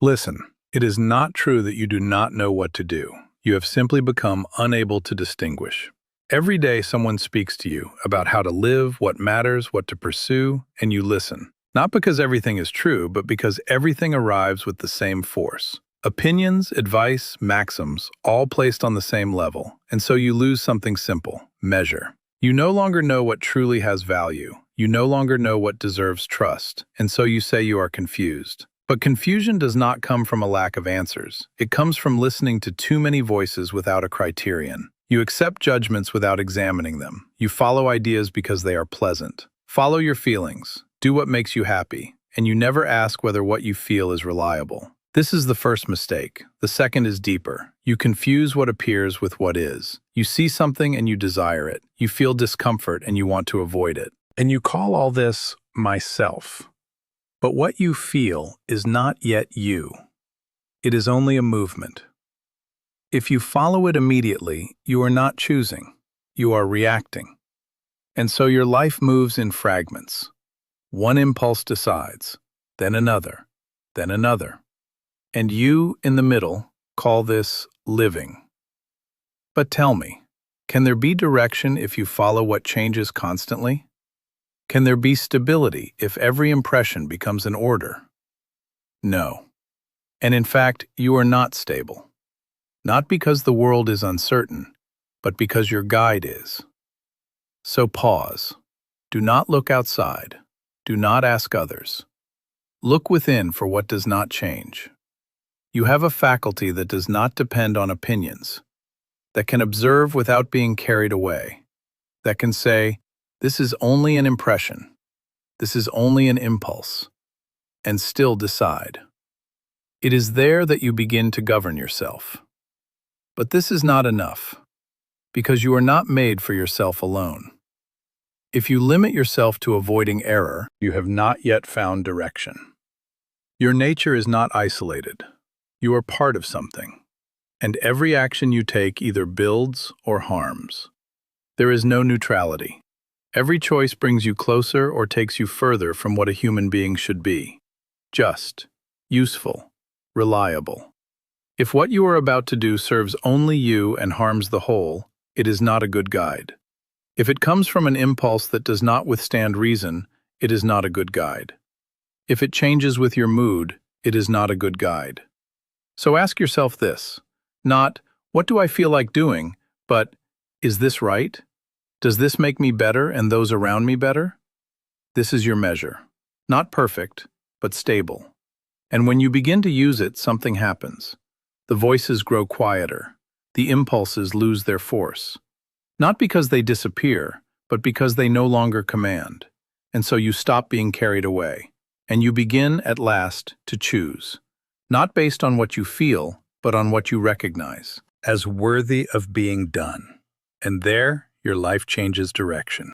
Listen, it is not true that you do not know what to do. You have simply become unable to distinguish. Every day someone speaks to you about how to live, what matters, what to pursue, and you listen. Not because everything is true, but because everything arrives with the same force. Opinions, advice, maxims, all placed on the same level, and so you lose something simple: measure. You no longer know what truly has value. You no longer know what deserves trust, and so you say you are confused. But confusion does not come from a lack of answers. It comes from listening to too many voices without a criterion. You accept judgments without examining them. You follow ideas because they are pleasant. Follow your feelings. Do what makes you happy. And you never ask whether what you feel is reliable. This is the first mistake. The second is deeper. You confuse what appears with what is. You see something and you desire it. You feel discomfort and you want to avoid it. And you call all this myself. But what you feel is not yet you. It is only a movement. If you follow it immediately, you are not choosing. You are reacting. And so your life moves in fragments. One impulse decides, then another, then another. And you, in the middle, call this living. But tell me, can there be direction if you follow what changes constantly? Can there be stability if every impression becomes an order? No. And in fact, you are not stable. Not because the world is uncertain, but because your guide is. So pause. Do not look outside. Do not ask others. Look within for what does not change. You have a faculty that does not depend on opinions, that can observe without being carried away, that can say, "This is only an impression. This is only an impulse," and still decide. It is there that you begin to govern yourself. But this is not enough, because you are not made for yourself alone. If you limit yourself to avoiding error, you have not yet found direction. Your nature is not isolated. You are part of something, and every action you take either builds or harms. There is no neutrality. Every choice brings you closer or takes you further from what a human being should be: just, useful, reliable. If what you are about to do serves only you and harms the whole, it is not a good guide. If it comes from an impulse that does not withstand reason, it is not a good guide. If it changes with your mood, it is not a good guide. So ask yourself this: not, "What do I feel like doing?" but, "Is this right? Does this make me better and those around me better?" This is your measure. Not perfect, but stable. And when you begin to use it, something happens. The voices grow quieter. The impulses lose their force. Not because they disappear, but because they no longer command. And so you stop being carried away. And you begin, at last, to choose. Not based on what you feel, but on what you recognize as worthy of being done. And there, your life changes direction.